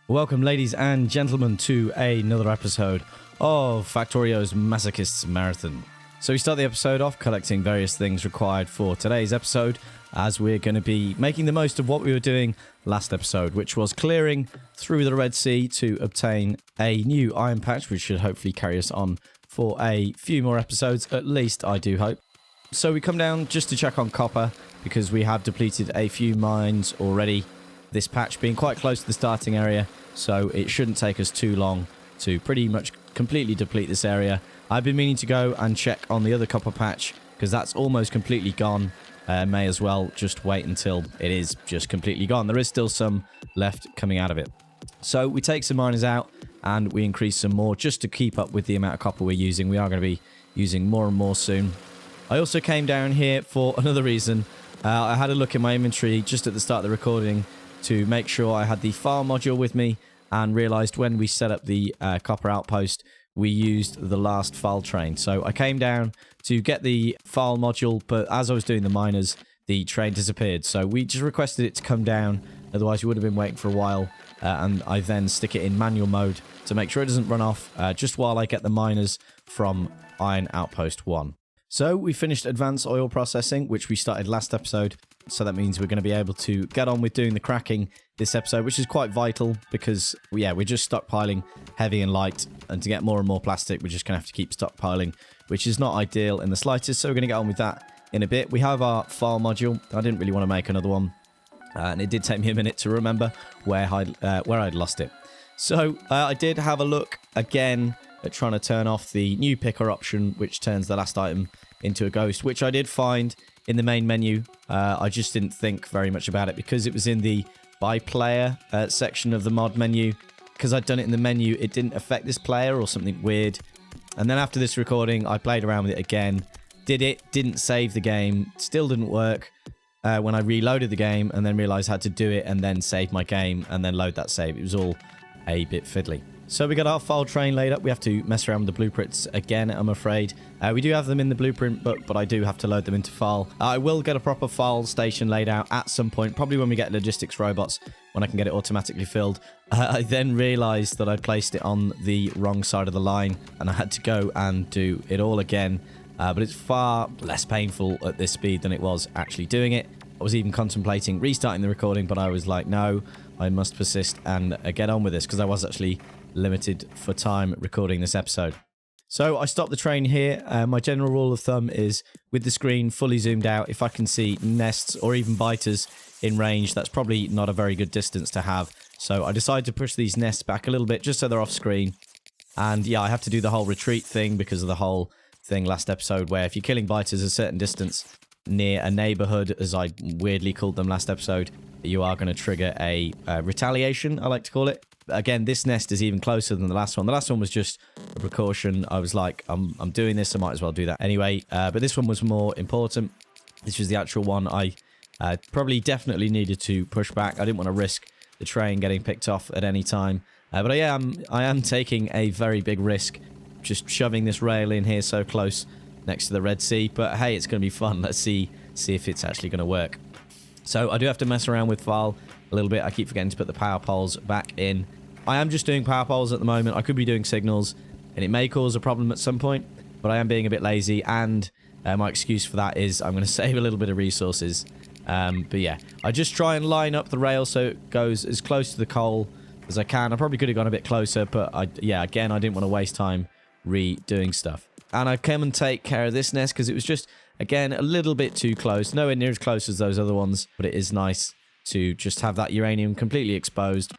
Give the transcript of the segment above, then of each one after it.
Welcome, ladies and gentlemen, to another episode of Factorio's Masochists Marathon. So we start the episode off collecting various things required for today's episode, as we're going to be making the most of what we were doing last episode, which was clearing through the Red Sea to obtain a new iron patch, which should hopefully carry us on for a few more episodes, at least I do hope. So we come down just to check on copper, because we have depleted a few mines already, this patch being quite close to the starting area, so it shouldn't take us too long to pretty much completely deplete this area. I've been meaning to go and check on the other copper patch, because that's almost completely gone. May as well just wait until it is just completely gone. There is still some left coming out of it. So we take some miners out and we increase some more just to keep up with the amount of copper we're using. We are going to be using more and more soon. I also came down here for another reason. I had a look in my inventory just at the start of the recording to make sure I had the file module with me, and realized when we set up the copper outpost, we used the last file train. So I came down to get the file module, but as I was doing the miners, the train disappeared. So we just requested it to come down, otherwise we would have been waiting for a while. And I then stick it in manual mode to make sure it doesn't run off, just while I get the miners from Iron Outpost 1. So we finished advanced oil processing, which we started last episode. So that means we're going to be able to get on with doing the cracking this episode, which is quite vital because, yeah, we're just stockpiling heavy and light. And to get more and more plastic, we're just going to have to keep stockpiling, which is not ideal in the slightest. So we're going to get on with that in a bit. We have our file module. I didn't really want to make another one. And it did take me a minute to remember where I'd lost it. So I did have a look again at trying to turn off the new picker option, which turns the last item into a ghost, which I did find in the main menu. I just didn't think very much about it because it was in the by player section of the mod menu. Because I'd done it in the menu, it didn't affect this player or something weird. And then after this recording, I played around with it again. Didn't save the game, still didn't work. When I reloaded the game and then realized I had to do it and then save my game and then load that save. It was all a bit fiddly. So we got our file train laid up. We have to mess around with the blueprints again, I'm afraid. We do have them in the blueprint, but I do have to load them into file. I will get a proper file station laid out at some point, probably when we get logistics robots, when I can get it automatically filled. I then realized that I'd placed it on the wrong side of the line and I had to go and do it all again. But it's far less painful at this speed than it was actually doing it. I was even contemplating restarting the recording, but I was like, no, I must persist and get on with this because I was actually limited for time recording this episode. So I stopped the train here. My general rule of thumb is with the screen fully zoomed out, if I can see nests or even biters in range, that's probably not a very good distance to have. So I decided to push these nests back a little bit just so they're off screen. And yeah, I have to do the whole retreat thing because of the whole thing last episode where if you're killing biters a certain distance near a neighborhood, as I weirdly called them last episode, you are going to trigger a retaliation, I like to call it. Again, this nest is even closer than the last one. The last one was just a precaution. I was like, I'm doing this, I might as well do that anyway. But this one was more important. This was the actual one I probably definitely needed to push back. I didn't want to risk the train getting picked off at any time. But I am taking a very big risk, just shoving this rail in here so close next to the Red Sea. But hey, it's going to be fun. Let's see if it's actually going to work. So I do have to mess around with file a little bit. I keep forgetting to put the power poles back in. I am just doing power poles at the moment. I could be doing signals, and it may cause a problem at some point, but I am being a bit lazy, and my excuse for that is I'm going to save a little bit of resources. But yeah, I just try and line up the rail so it goes as close to the coal as I can. I probably could have gone a bit closer, but again, I didn't want to waste time redoing stuff. And I came and take care of this nest because it was just, again, a little bit too close. Nowhere near as close as those other ones, but it is nice to just have that uranium completely exposed.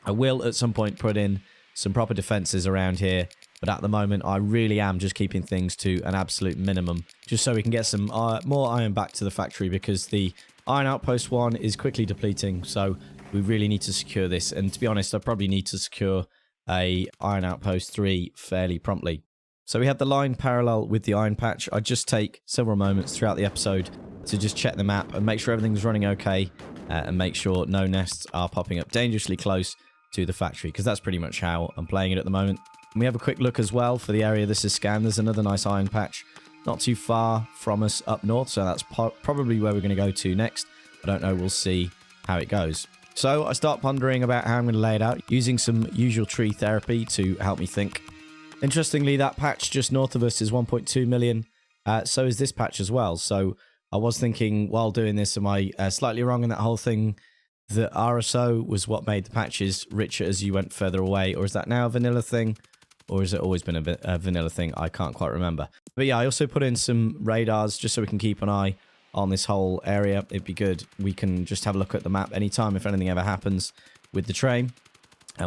I will at some point put in some proper defenses around here, but at the moment I really am just keeping things to an absolute minimum, just so we can get some more iron back to the factory, because the Iron Outpost 1 is quickly depleting, so we really need to secure this. And to be honest, I probably need to secure a Iron Outpost 3 fairly promptly. So we have the line parallel with the iron patch. I just take several moments throughout the episode to just check the map and make sure everything's running okay, and make sure no nests are popping up dangerously close to the factory, because that's pretty much how I'm playing it at the moment. And we have a quick look as well for the area this is scanned. There's another nice iron patch not too far from us up north, so that's probably where we're going to go to next. I don't know, we'll see how it goes. So I start pondering about how I'm going to lay it out, using some usual tree therapy to help me think. Interestingly, that patch just north of us is 1.2 million. So is this patch as well. So I was thinking while doing this, am I slightly wrong in that whole thing? The RSO was what made the patches richer as you went further away. Or is that now a vanilla thing? Or has it always been a vanilla thing? I can't quite remember. But yeah, I also put in some radars just so we can keep an eye on this whole area. It'd be good. We can just have a look at the map anytime if anything ever happens with the train.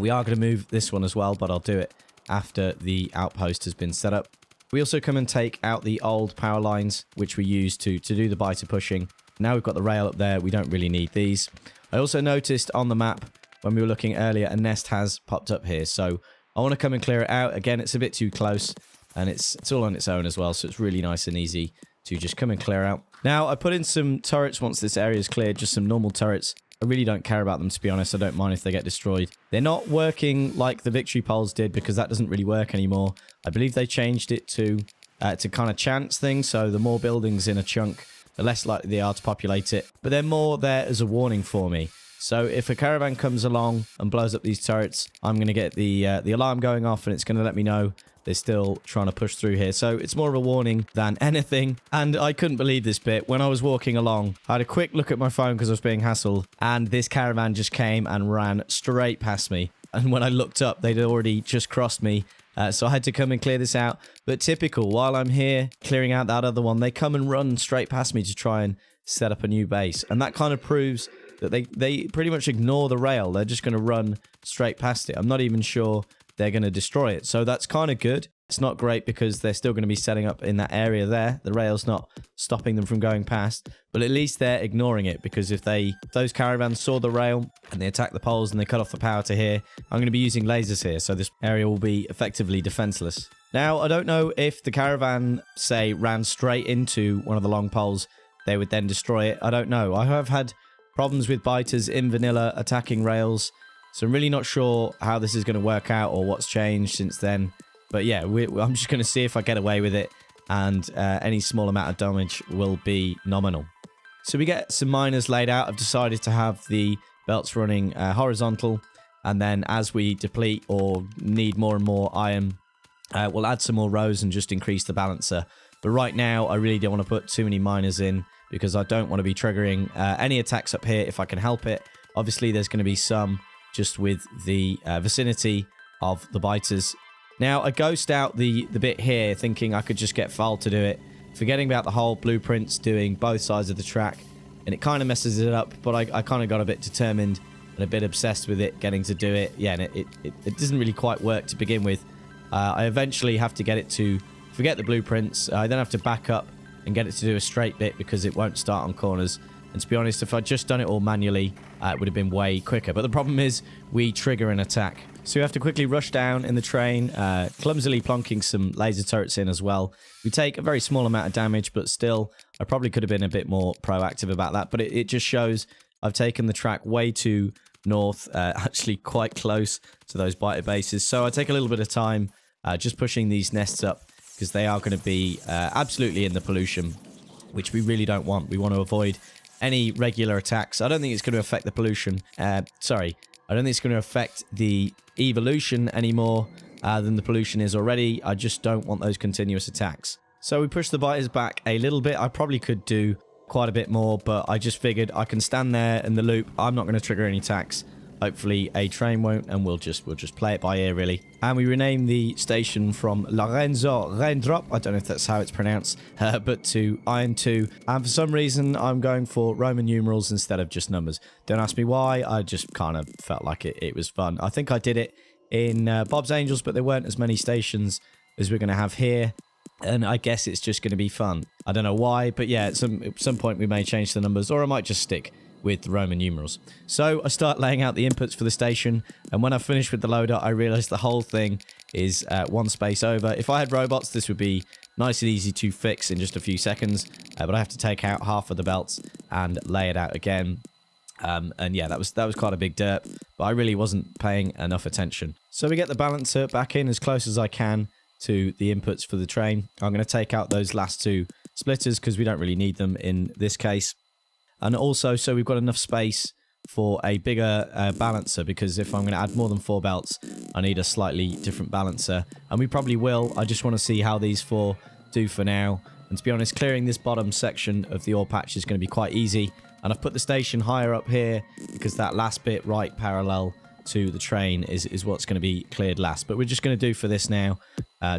We are going to move this one as well, but I'll do it after the outpost has been set up. We also come and take out the old power lines, which we use to do the biter pushing. Now we've got the rail up there. We don't really need these. I also noticed on the map when we were looking earlier, a nest has popped up here. So I want to come and clear it out. Again, it's a bit too close and it's all on its own as well. So it's really nice and easy to just come and clear out. Now I put in some turrets once this area is cleared, just some normal turrets. I really don't care about them, to be honest. I don't mind if they get destroyed. They're not working like the victory poles did because that doesn't really work anymore. I believe they changed it to kind of chance things. So the more buildings in a chunk, the less likely they are to populate it. But they're more there as a warning for me. So if a caravan comes along and blows up these turrets, I'm going to get the alarm going off and it's going to let me know they're still trying to push through here. So it's more of a warning than anything. And I couldn't believe this bit. When I was walking along, I had a quick look at my phone because I was being hassled. And this caravan just came and ran straight past me. And when I looked up, they'd already just crossed me. So I had to come and clear this out. But typical, while I'm here clearing out that other one, they come and run straight past me to try and set up a new base. And that kind of proves that they pretty much ignore the rail. They're just going to run straight past it. I'm not even sure they're going to destroy it. So that's kind of good. It's not great because they're still going to be setting up in that area there. The rail's not stopping them from going past, but at least they're ignoring it, because if those caravans saw the rail and they attack the poles and they cut off the power to here, I'm going to be using lasers here. So this area will be effectively defenseless. Now, I don't know if the caravan, say, ran straight into one of the long poles, they would then destroy it. I don't know. I have had problems with biters in vanilla attacking rails. So I'm really not sure how this is going to work out or what's changed since then. But yeah, I'm just going to see if I get away with it. And any small amount of damage will be nominal. So we get some miners laid out. I've decided to have the belts running horizontal. And then as we deplete or need more and more iron, we'll add some more rows and just increase the balancer. But right now, I really don't want to put too many miners in, because I don't want to be triggering any attacks up here if I can help it. Obviously, there's going to be some just with the vicinity of the biters. Now, I ghost out the bit here, thinking I could just get Fal to do it, forgetting about the whole blueprints doing both sides of the track, and it kind of messes it up, but I kind of got a bit determined and a bit obsessed with it, getting to do it. Yeah, and it doesn't really quite work to begin with. I eventually have to get it to forget the blueprints. I then have to back up and get it to do a straight bit because it won't start on corners. And to be honest, if I'd just done it all manually, it would have been way quicker. But the problem is we trigger an attack. So we have to quickly rush down in the train, clumsily plonking some laser turrets in as well. We take a very small amount of damage, but still, I probably could have been a bit more proactive about that. But it just shows I've taken the track way too north, actually quite close to those biter bases. So I take a little bit of time just pushing these nests up, because they are going to be absolutely in the pollution, which we really don't want. We want to avoid any regular attacks. I don't think it's going to affect the pollution. I don't think it's going to affect the evolution any more than the pollution is already. I just don't want those continuous attacks. So we push the biters back a little bit. I probably could do quite a bit more, but I just figured I can stand there in the loop. I'm not going to trigger any attacks. Hopefully a train won't, and we'll just play it by ear, really. And we rename the station from Lorenzo Raindrop, I don't know if that's how it's pronounced, but to Iron 2. And for some reason, I'm going for Roman numerals instead of just numbers. Don't ask me why, I just kind of felt like it was fun. I think I did it in Bob's Angels, but there weren't as many stations as we're going to have here. And I guess it's just going to be fun. I don't know why, but yeah, at some point we may change the numbers, or I might just stick with the Roman numerals. So I start laying out the inputs for the station, and when I finish with the loader, I realized the whole thing is one space over. If I had robots, this would be nice and easy to fix in just a few seconds, but I have to take out half of the belts and lay it out again. And yeah, that was quite a big derp, but I really wasn't paying enough attention. So we get the balancer back in as close as I can to the inputs for the train. I'm going to take out those last two splitters because we don't really need them in this case. And also, so we've got enough space for a bigger balancer, because if I'm going to add more than 4 belts, I need a slightly different balancer. And we probably will. I just want to see how these 4 do for now. And to be honest, clearing this bottom section of the ore patch is going to be quite easy. And I've put the station higher up here because that last bit right parallel to the train is what's going to be cleared last. But we're just going to do for this now.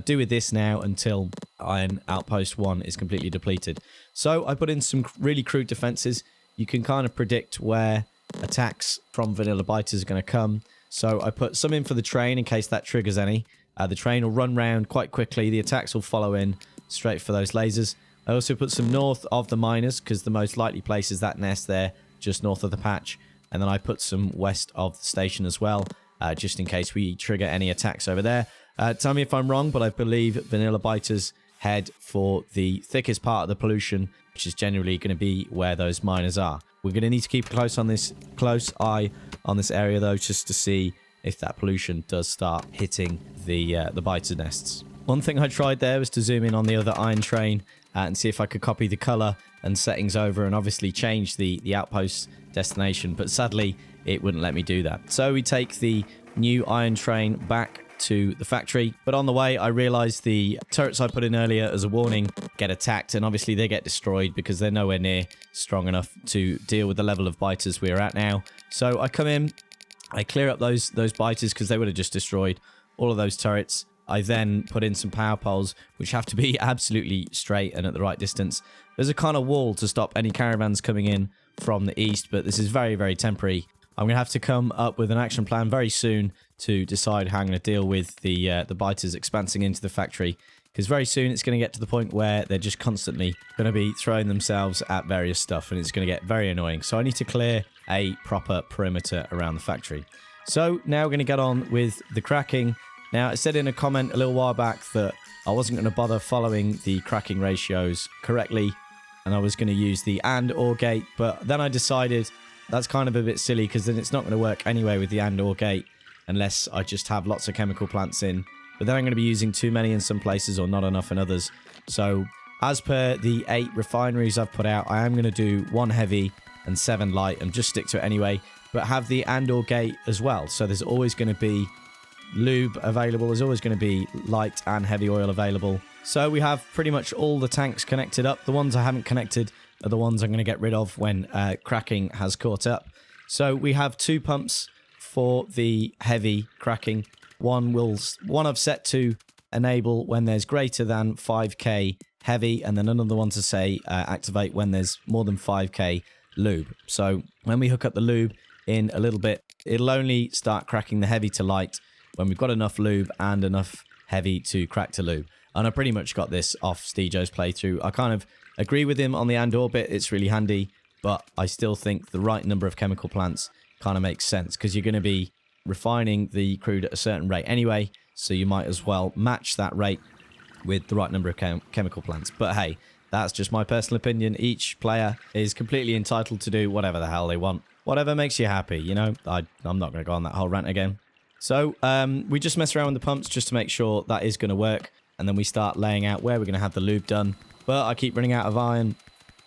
Do with this now until Iron Outpost 1 is completely depleted. So I put in some really crude defenses. You can kind of predict where attacks from vanilla biters are going to come. So I put some in for the train in case that triggers any. The train will run round quite quickly. The attacks will follow in straight for those lasers. I also put some north of the miners because the most likely place is that nest there just north of the patch. And then I put some west of the station as well, just in case we trigger any attacks over there. Tell me if I'm wrong, but I believe vanilla biters head for the thickest part of the pollution, which is generally going to be where those miners are. We're going to need to keep a close eye on this area though, just to see if that pollution does start hitting the biter nests. One thing I tried there was to zoom in on the other iron train and see if I could copy the color and settings over and obviously change the outpost destination, but sadly it wouldn't let me do that. So we take the new iron train back to the factory, but on the way I realized the turrets I put in earlier as a warning get attacked, and obviously they get destroyed because they're nowhere near strong enough to deal with the level of biters we're at now. So I come in, I clear up those biters because they would have just destroyed all of those turrets. I then put in some power poles which have to be absolutely straight and at the right distance. There's a kind of wall to stop any caravans coming in from the east, but this is very, very temporary. I'm going to have to come up with an action plan very soon to decide how I'm going to deal with the biters expansing into the factory, because very soon it's going to get to the point where they're just constantly going to be throwing themselves at various stuff, and it's going to get very annoying. So I need to clear a proper perimeter around the factory. So now we're going to get on with the cracking. Now, I said in a comment a little while back that I wasn't going to bother following the cracking ratios correctly, and I was going to use the and or gate, but then I decided that's kind of a bit silly because then it's not going to work anyway with the and or gate unless I just have lots of chemical plants in. But then I'm going to be using too many in some places or not enough in others. So as per the 8 refineries I've put out, I am going to do 1 heavy and 7 light and just stick to it anyway, but have the and or gate as well. So there's always going to be lube available. There's always going to be light and heavy oil available. So we have pretty much all the tanks connected up. The ones I haven't connected are the ones I'm going to get rid of when cracking has caught up. So we have 2 pumps for the heavy cracking. One I've set to enable when there's greater than 5k heavy, and then another one to say activate when there's more than 5k lube. So when we hook up the lube in a little bit, it'll only start cracking the heavy to light when we've got enough lube and enough heavy to crack to lube. And I pretty much got this off Stejo's playthrough. I kind of agree with him on the and or bit. It's really handy, but I still think the right number of chemical plants kind of makes sense because you're going to be refining the crude at a certain rate anyway, so you might as well match that rate with the right number of chemical plants. But hey, that's just my personal opinion. Each player is completely entitled to do whatever the hell they want. Whatever makes you happy, you know? I'm not going to go on that whole rant again. So we just mess around with the pumps just to make sure that is going to work. And then we start laying out where we're going to have the lube done. But I keep running out of iron.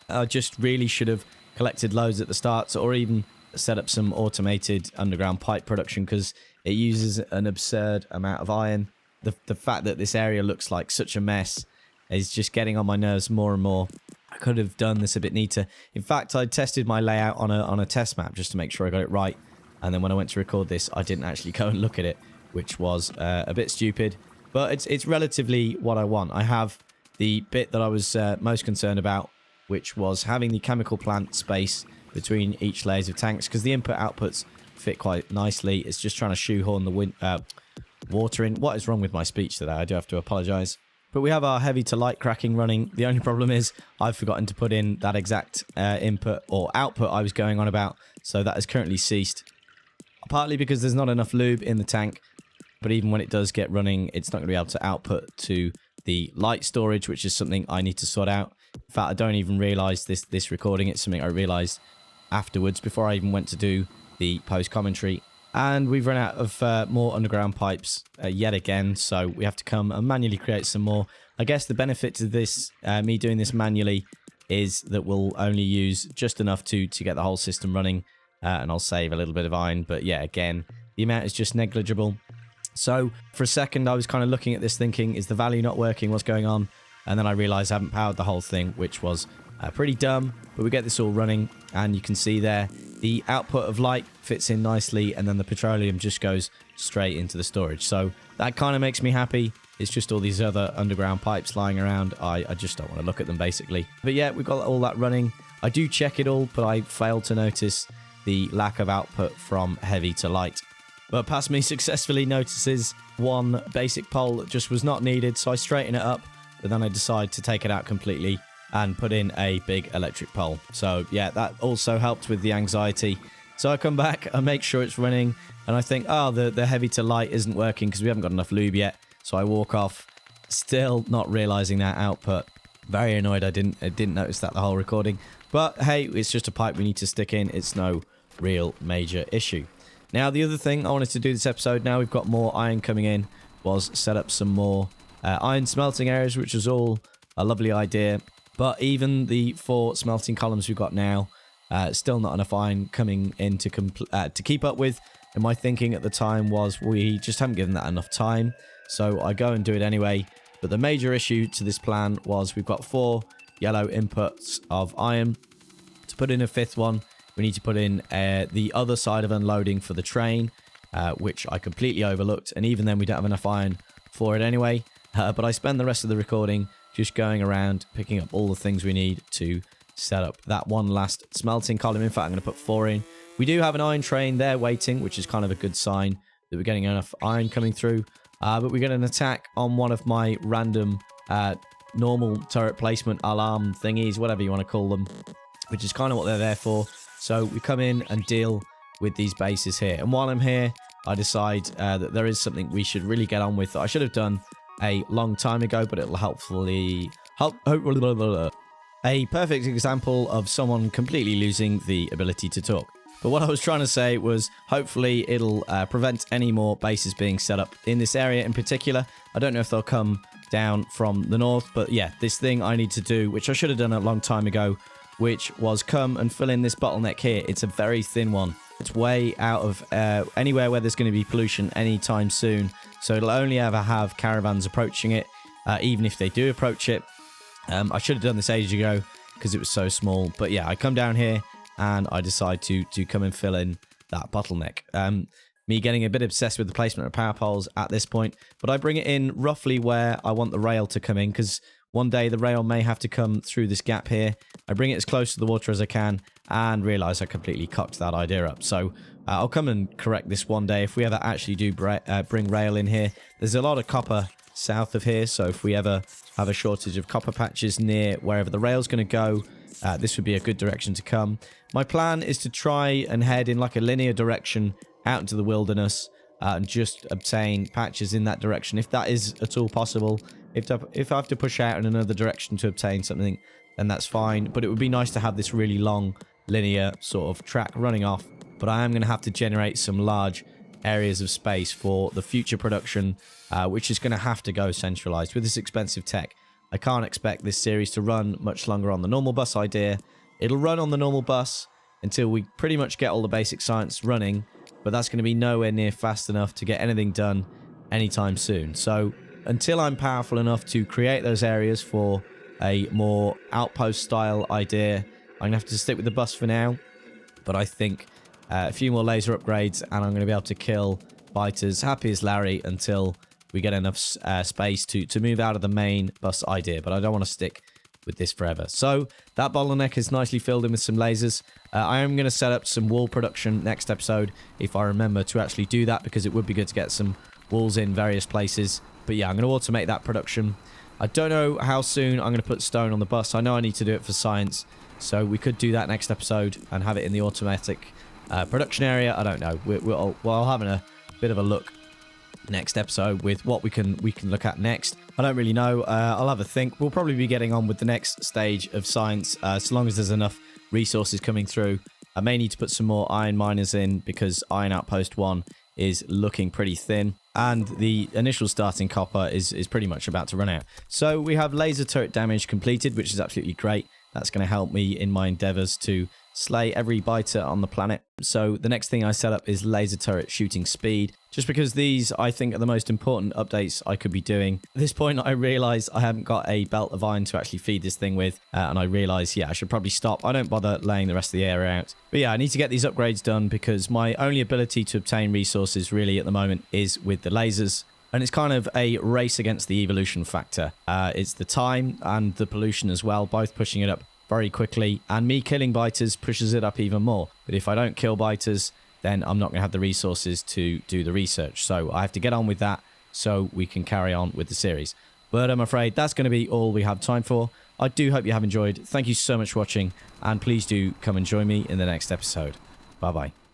I just really should have collected loads at the start, or even set up some automated underground pipe production because it uses an absurd amount of iron. The fact that this area looks like such a mess is just getting on my nerves more and more. I could have done this a bit neater. In fact, I tested my layout on a test map just to make sure I got it right. And then when I went to record this, I didn't actually go and look at it, which was a bit stupid. But it's relatively what I want. I have the bit that I was most concerned about, which was having the chemical plant space between each layers of tanks, because the input-outputs fit quite nicely. It's just trying to shoehorn the water in. What is wrong with my speech today? I do have to apologize. But we have our heavy to light cracking running. The only problem is I've forgotten to put in that exact input or output I was going on about, so that is currently ceased. Partly because there's not enough lube in the tank, but even when it does get running, it's not going to be able to output to the light storage, which is something I need to sort out. In fact, I don't even realize this recording. It's something I realized afterwards before I even went to do the post commentary. And we've run out of more underground pipes yet again, so we have to come and manually create some more. I guess the benefit to this, me doing this manually, is that we'll only use just enough to get the whole system running. and I'll save a little bit of iron. But yeah, again, the amount is just negligible. So for a second, I was kind of looking at this thinking, is the value not working? What's going on? And then I realized I haven't powered the whole thing, which was pretty dumb. But we get this all running, and you can see there the output of light fits in nicely, and then the petroleum just goes straight into the storage. So that kind of makes me happy. It's just all these other underground pipes lying around. I just don't want to look at them, basically. But yeah, we've got all that running. I do check it all, but I failed to notice the lack of output from heavy to light. But past me successfully notices one basic pole that just was not needed, so I straighten it up, but then I decide to take it out completely and put in a big electric pole. So yeah, that also helped with the anxiety. So I come back, I make sure it's running, and I think, oh, the heavy to light isn't working because we haven't got enough lube yet. So I walk off, still not realizing that output. Very annoyed I didn't notice that the whole recording. But hey, it's just a pipe we need to stick in. It's no real major issue. Now, the other thing I wanted to do this episode, now we've got more iron coming in, was set up some more iron smelting areas, which was all a lovely idea. But even the 4 smelting columns we've got now, still not enough iron coming in to keep up with. And my thinking at the time was we just haven't given that enough time. So I go and do it anyway. But the major issue to this plan was we've got 4 yellow inputs of iron. To put in a 5th one, we need to put in the other side of unloading for the train, which I completely overlooked. And even then, we don't have enough iron for it anyway. But I spend the rest of the recording just going around, picking up all the things we need to set up that one last smelting column. In fact, I'm going to put 4 in. We do have an iron train there waiting, which is kind of a good sign that we're getting enough iron coming through. But we get an attack on one of my random normal turret placement alarm thingies, whatever you want to call them, which is kind of what they're there for. So we come in and deal with these bases here. And while I'm here, I decide that there is something we should really get on with that I should have done a long time ago, but it'll hopefully help. A perfect example of someone completely losing the ability to talk. But what I was trying to say was hopefully it'll prevent any more bases being set up in this area in particular. I don't know if they'll come down from the north, but yeah, this thing I need to do, which I should have done a long time ago, which was come and fill in this bottleneck here. It's a very thin one. It's way out of anywhere where there's going to be pollution anytime soon. So it'll only ever have caravans approaching it, even if they do approach it. I should have done this ages ago because it was so small. But yeah, I come down here and I decide to come and fill in that bottleneck. Me getting a bit obsessed with the placement of power poles at this point. But I bring it in roughly where I want the rail to come in, because one day the rail may have to come through this gap here. I bring it as close to the water as I can and realize I completely cocked that idea up. So I'll come and correct this one day if we ever actually do bring rail in here. There's a lot of copper south of here, so if we ever have a shortage of copper patches near wherever the rail's going to go, this would be a good direction to come. My plan is to try and head in like a linear direction out into the wilderness and just obtain patches in that direction, if that is at all possible. If I have to push out in another direction to obtain something, then that's fine. But it would be nice to have this really long linear sort of track running off. But I am going to have to generate some large areas of space for the future production, which is going to have to go centralized. With this expensive tech, I can't expect this series to run much longer on the normal bus idea. It'll run on the normal bus until we pretty much get all the basic science running, but that's going to be nowhere near fast enough to get anything done anytime soon. So until I'm powerful enough to create those areas for a more outpost style idea, I'm going to have to stick with the bus for now. But I think a few more laser upgrades and I'm going to be able to kill biters happy as Larry until we get enough space to move out of the main bus idea. But I don't want to stick with this forever. So that bottleneck is nicely filled in with some lasers. I am going to set up some wool production next episode if I remember to actually do that, because it would be good to get some wools in various places. But yeah, I'm going to automate that production. I don't know how soon I'm going to put stone on the bus. I know I need to do it for science, so we could do that next episode and have it in the automatic production area. I don't know. I'll have a bit of a look next episode with what we can look at next. I don't really know. I'll have a think. We'll probably be getting on with the next stage of science, so long as there's enough resources coming through. I may need to put some more iron miners in because Iron Outpost 1 is looking pretty thin, and the initial starting copper is pretty much about to run out. So we have laser turret damage completed, which is absolutely great. That's going to help me in my endeavors to slay every biter on the planet. So the next thing I set up is laser turret shooting speed, just because these I think are the most important updates I could be doing. At this point I realize I haven't got a belt of iron to actually feed this thing with, and I realize, yeah, I should probably stop. I don't bother laying the rest of the area out. But yeah, I need to get these upgrades done because my only ability to obtain resources really at the moment is with the lasers. And it's kind of a race against the evolution factor. It's the time and the pollution as well, both pushing it up very quickly, and me killing biters pushes it up even more. But if I don't kill biters, then I'm not going to have the resources to do the research. So I have to get on with that so we can carry on with the series. But I'm afraid that's going to be all we have time for. I do hope you have enjoyed. Thank you so much for watching, and please do come and join me in the next episode. Bye bye.